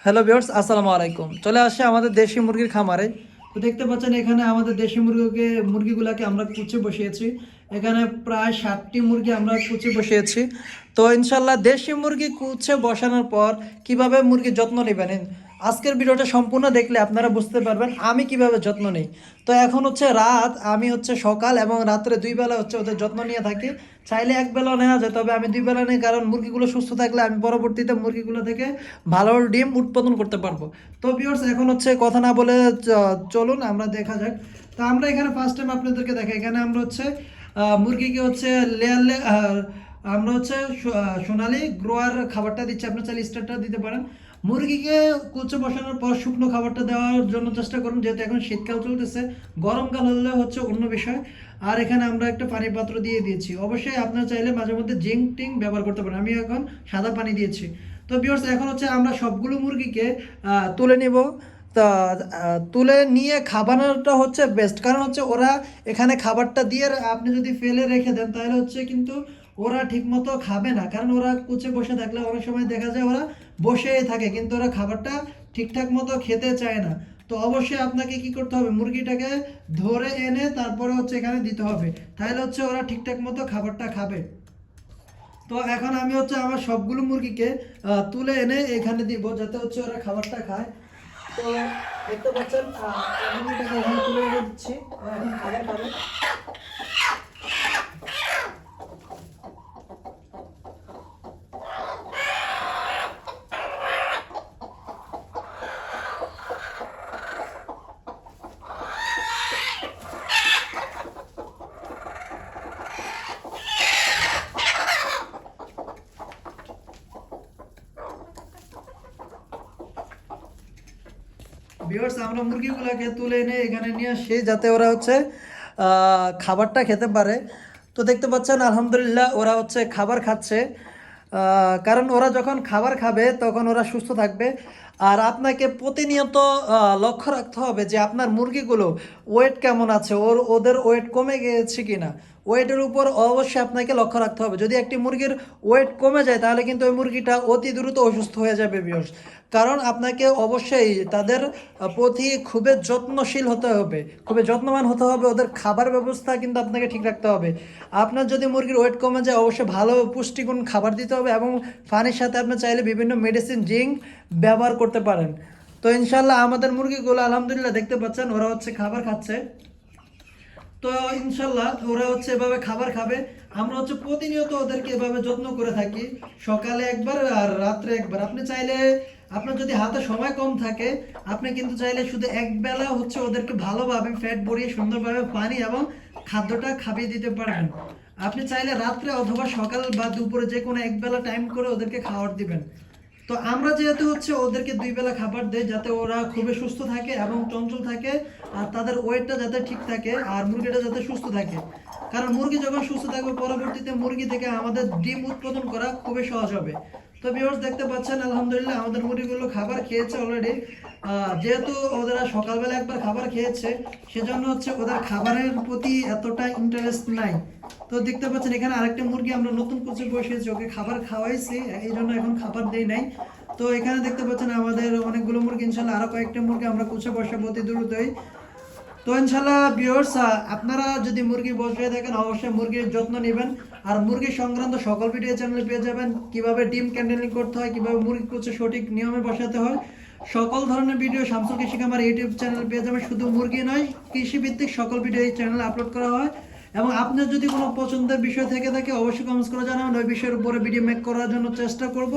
Hello viewers, আসসালামু আলাইকুম। চলে আসে আমাদের দেশি মুরগির খামারে। তো দেখতে পাচ্ছেন এখানে আমাদের দেশি মুরগিগুলোকে আমরা কুচে বসিয়েছি। এখানে প্রায় 60টি মুরগি আমরা কুচে বসিয়েছি। তো ইনশাল্লাহ দেশি মুরগি কুচে বসানোর পর কিভাবে মুরগির যত্ন নেবেন, আজকের ভিডিওটা সম্পূর্ণ দেখলে আপনারা বুঝতে পারবেন আমি কিভাবে যত্ন নিই। তো এখন হচ্ছে রাত, আমি হচ্ছে সকাল এবং রাত্রে দুই বেলা হচ্ছে ওদের যত্ন নিয়ে থাকি। চাইলে এক বেলা নেওয়া যায়, তবে আমি দুই বেলা নিই, কারণ মুরগিগুলো সুস্থ থাকলে আমি পরবর্তীতে মুরগিগুলো থেকে ভালো ডিম উৎপাদন করতে পারবো। তো ভিউয়ার্স, এখন হচ্ছে কথা না বলে চলুন আমরা দেখা যাক। তো আমরা এখানে ফার্স্ট টাইম আপনাদেরকে দেখাই, এখানে আমরা হচ্ছে মুরগিকে হচ্ছে লেয়ার আমরা হচ্ছে সোনালি গ্রোয়ার খাবারটা দিচ্ছি। আপনার চাইলে স্টারটা দিতে পারেন। মুরগিকে কুচে বসানোর পর শুকনো খাবারটা দেওয়ার জন্য চেষ্টা করুন, যেহেতু এখন শীতকাল চলতেছে। গরমকাল হলে হচ্ছে অন্য বিষয়। আর এখানে আমরা একটা পানির পাত্র দিয়ে দিয়েছি। অবশ্যই আপনারা চাইলে মাঝে মধ্যে জিঙ্ক টিঙ্ক ব্যবহার করতে পারেন। আমি এখন সাদা পানি দিয়েছি। তো ভিউয়ার্স, এখন হচ্ছে আমরা সবগুলো মুরগিকে তুলে নিব। তা তুলে নিয়ে খাবারটা হচ্ছে বেস্ট, কারণ হচ্ছে ওরা এখানে খাবারটা দিয়ে আপনি যদি ফেলে রেখে দেন তাহলে হচ্ছে কিন্তু ওরা ঠিকমতো খাবে না, কারণ ওরা কুচে বসে থাকলে অনেক সময় দেখা যায় ওরা বসেই থাকে, কিন্তু ওরা খাবারটা ঠিকঠাক মতো খেতে চায় না। তো অবশ্যই আপনাকে কি করতে হবে, মুরগিটাকে ধরে এনে তারপরে হচ্ছে এখানে দিতে হবে, তাহলে হচ্ছে ওরা ঠিকঠাক মতো খাবারটা খাবে। তো এখন আমি হচ্ছে আমার সবগুলো মুরগিকে তুলে এনে এখানে দিব, যাতে হচ্ছে ওরা খাবারটা খায়। তো দেখতে পাচ্ছেন মুরগিটাকে এখানে তুলে এনে দিচ্ছি, ওরা এখন খাবার খাবে। ভিউয়ার্স, আমরা মুরগিগুলোকে তুলে এনে এখানে নিয়ে আসি, যাতে ওরা হচ্ছে খাবারটা খেতে পারে। তো দেখতে পাচ্ছেন আলহামদুলিল্লাহ ওরা হচ্ছে খাবার খাচ্ছে। কারণ ওরা যখন খাবার খাবে তখন ওরা সুস্থ থাকবে। আর আপনাকে প্রতিনিয়ত লক্ষ্য রাখতে হবে যে আপনার মুরগিগুলো ওয়েট কেমন আছে, ওদের ওয়েট কমে গিয়েছে কিনা। ওয়েটের উপর অবশ্যই আপনাকে লক্ষ্য রাখতে হবে। যদি একটি মুরগির ওয়েট কমে যায় তাহলে কিন্তু ওই মুরগিটা অতি দ্রুত অসুস্থ হয়ে যাবে ভিউয়ার্স। কারণ আপনাকে অবশ্যই তাদের প্রতি খুবই যত্নশীল হতে হবে, খুবই যত্নবান হতে হবে। ওদের খাবার ব্যবস্থা কিন্তু আপনাকে ঠিক রাখতে হবে। আপনার যদি মুরগির ওয়েট কমে যায় অবশ্যই ভালো পুষ্টিগুণ খাবার দিতে হবে, এবং পানির সাথে আপনি চাইলে বিভিন্ন মেডিসিন জিঙ্ক ব্যবহার করতে পারেন। তো ইনশাল্লাহ আমাদের মুরগিগুলো আলহামদুলিল্লাহ দেখতে পাচ্ছেন ওরা হচ্ছে খাবার খাচ্ছে। তো ইনশাল্লাহ ওরা হচ্ছে এভাবে খাবার খাবে। আমরা হচ্ছে প্রতিনিয়ত ওদেরকে এভাবে যত্ন করে থাকি, সকালে একবার আর রাত্রে একবার। আপনি চাইলে, আপনার যদি হাতে সময় কম থাকে, আপনি কিন্তু চাইলে শুধু এক বেলা হচ্ছে ওদেরকে ভালোভাবে ফ্যাট ভরিয়ে সুন্দরভাবে পানি এবং খাদ্যটা খাইয়ে দিতে পারবেন। আপনি চাইলে রাত্রে অথবা সকাল বা দুপুরে যে কোনো এক বেলা টাইম করে ওদেরকে খাবার দিবেন। তো আমরা যেহেতু হচ্ছে ওদেরকে দুই বেলা খাবার দেই, যাতে ওরা খুবই সুস্থ থাকে এবং চঞ্চল থাকে, আর তাদের ওয়েটটা যাতে ঠিক থাকে, আর মুরগিটা যাতে সুস্থ থাকে। কারণ মুরগি যখন সুস্থ থাকবে পরবর্তীতে মুরগি থেকে আমাদের ডিম উৎপাদন করা খুবই সহজ হবে। তো ভিউয়ার্স, দেখতে পাচ্ছেন আলহামদুলিল্লাহ আমাদের মুরগিগুলো খাবার খেয়েছে অলরেডি। যেহেতু ওরা সকালবেলা একবার খাবার খেয়েছে, সেজন্য হচ্ছে ওদের খাবারের প্রতি এতটা ইন্টারেস্ট নাই। তো দেখতে পাচ্ছেন এখানে আরেকটা মুরগি আমরা নতুন কুচে বসিয়েছি, ওকে খাবার খাওয়াইছি, এই জন্য এখন খাবার দেই নাই। তো এখানে দেখতে পাচ্ছেন আমাদের অনেকগুলো মুরগি, ইনশাল্লাহ আরো কয়েকটা মুরগি আমরা কুচে বসাবো অতি দ্রুতই। তো ইনশাল্লাহ ভিউয়ার্স, আপনারা যদি মুরগি বসিয়ে থাকেন অবশ্যই মুরগির যত্ন নেবেন। আর মুরগি সংক্রান্ত সকল ভিডিও চ্যানেলে পেয়ে যাবেন, কিভাবে ডিম ক্যান্ডেলিং করতে হয়, কিভাবে মুরগি কুচে সঠিক নিয়মে বসাতে হয়, সকল ধরনের ভিডিও শামসুল কৃষি খামার ইউটিউব চ্যানেল পেয়ে যাবেন। শুধু মুরগি নয়, কৃষি ভিত্তিক সকল ভিডিও এই চ্যানেলে আপলোড করা হয়। এবং আপনার যদি কোনো পছন্দের বিষয় থেকে থাকে অবশ্যই কমেন্টস করে জানাবেন, ওই বিষয়ের উপরে ভিডিও মেক করার জন্য চেষ্টা করব।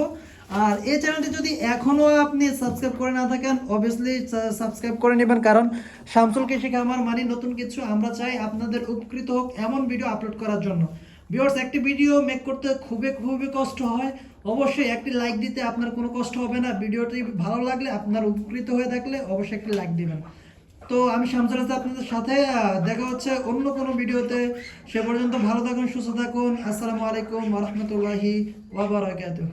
আর এই চ্যানেলটি যদি এখনও আপনি সাবস্ক্রাইব করে না থাকেন অবভিয়াসলি সাবস্ক্রাইব করে নেবেন, কারণ শামসুল কৃষি খামার মানে নতুন কিছু। আমরা চাই আপনাদের উপকৃত হোক এমন ভিডিও আপলোড করার জন্য। ভিউয়ার্স, একটি ভিডিও মেক করতে খুবই খুবই কষ্ট হয়। অবশ্যই একটি লাইক দিতে আপনার কোনো কষ্ট হবে না। ভিডিওটি ভালো লাগলে, আপনার উপকৃত হয়ে থাকলে অবশ্যই একটি লাইক দিবেন। তো আমি শামসুল হাসান আপনাদের সাথে দেখা হচ্ছে অন্য কোনো ভিডিওতে। সে পর্যন্ত ভালো থাকুন, সুস্থ থাকুন। আসসালামু আলাইকুম ওয়া রাহমাতুল্লাহি ওয়া বারাকাতুহু।